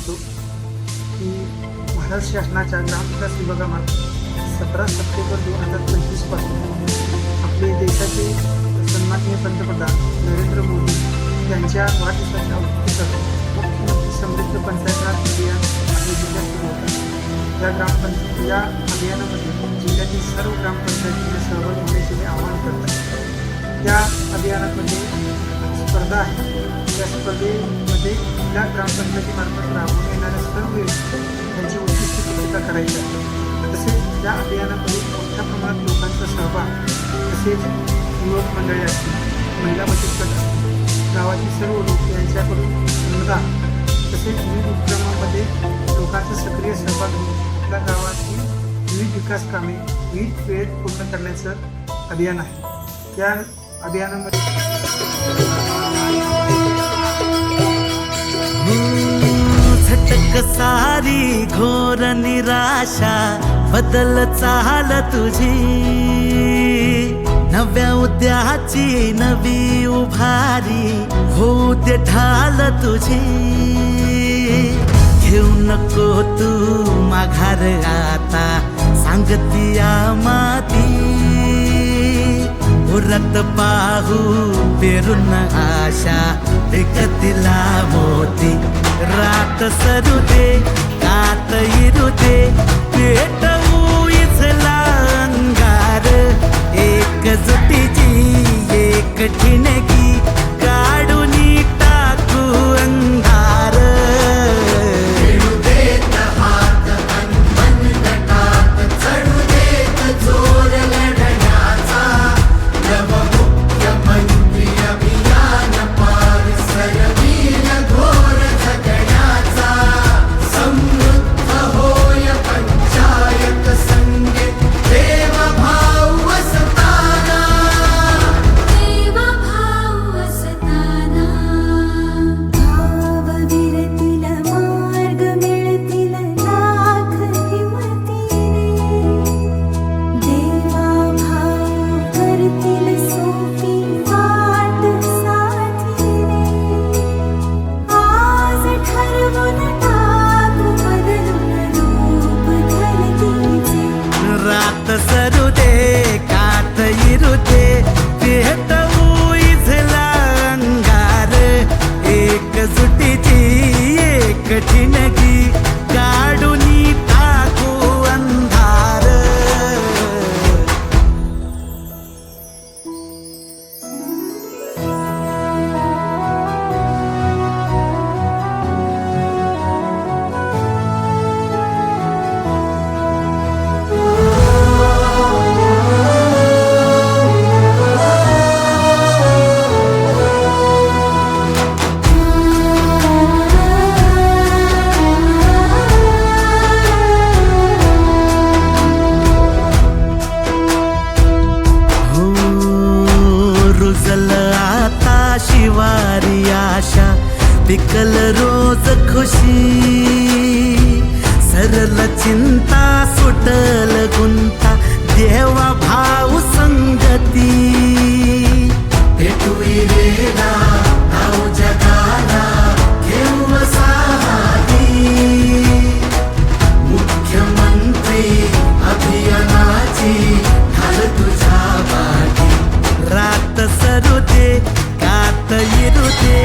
करतो की महाराष्ट्र शासनाच्या ग्रामविकास विभागामार्फत 17 सप्टेंबर 2025 पासून आपले देशाचे सन्माननीय पंतप्रधान नरेंद्र मोदी यांच्या वाढदिवसाच्या औचित्यासाठी मुख्यमंत्री समृद्ध पंचायत राज अभियान आपल्या जिल्ह्यात सुरू होतं। या अभियानामध्ये जिल्ह्यातील सर्व ग्रामपंचायतींना सहभागी होण्याचे मी आवाहन करत आहे। या अभियानामध्ये स्पर्धा आहे। या स्पर्धेमध्ये जिल्हा ग्रामपंचायतीमार्फत राबवण्यात येणाऱ्या सर्व त्यांची उद्दिष्ट पूर्तता करायची आहे। तसेच या अभियानामध्ये मोठ्या प्रमाणात लोकांचा सहभाग, तसेच युवक मंडळी असतील, महिला बचत गट असतील, गावातील सर्व लोक यांच्याकडून अनुदान, तसेच विविध उपक्रमांमध्ये लोकांचा सक्रिय सहभाग होऊन आपल्या गावातील विविध विकास कामे विविध वेळेत पूर्ण करण्याचं अभियान आहे। या अभियानामध्ये झटक सारी घोर निराशा बदल चाल तुझी, नव्या उद्याची नवी उभारी होऊ दे ढाल तुझी। घेऊ नको तू माघार आता सांगतिया माती, उरत पाहू पेरून आशा विकतिला मोती। रात सरू दे कात इरू दे पेटवू इथला अंगार, एकजुटीची एक ठिणगी काढून टाकू अंधार। सरू दे कात इरू दे पेटवू इथला अंगार, एकजुटीची एक ठिणगी काढून टाकू अंधार। शिवारी आशा पिकल रोज खुशी, सरल चिंता सुटल गुंता देवा भाऊ संगती। भेटूई वेळा नाव जगाला घेऊ साहारी, मुख्यमंत्री अभियानाची ढाल तुझ्या वाटी। रात सरू दे कात इरू दे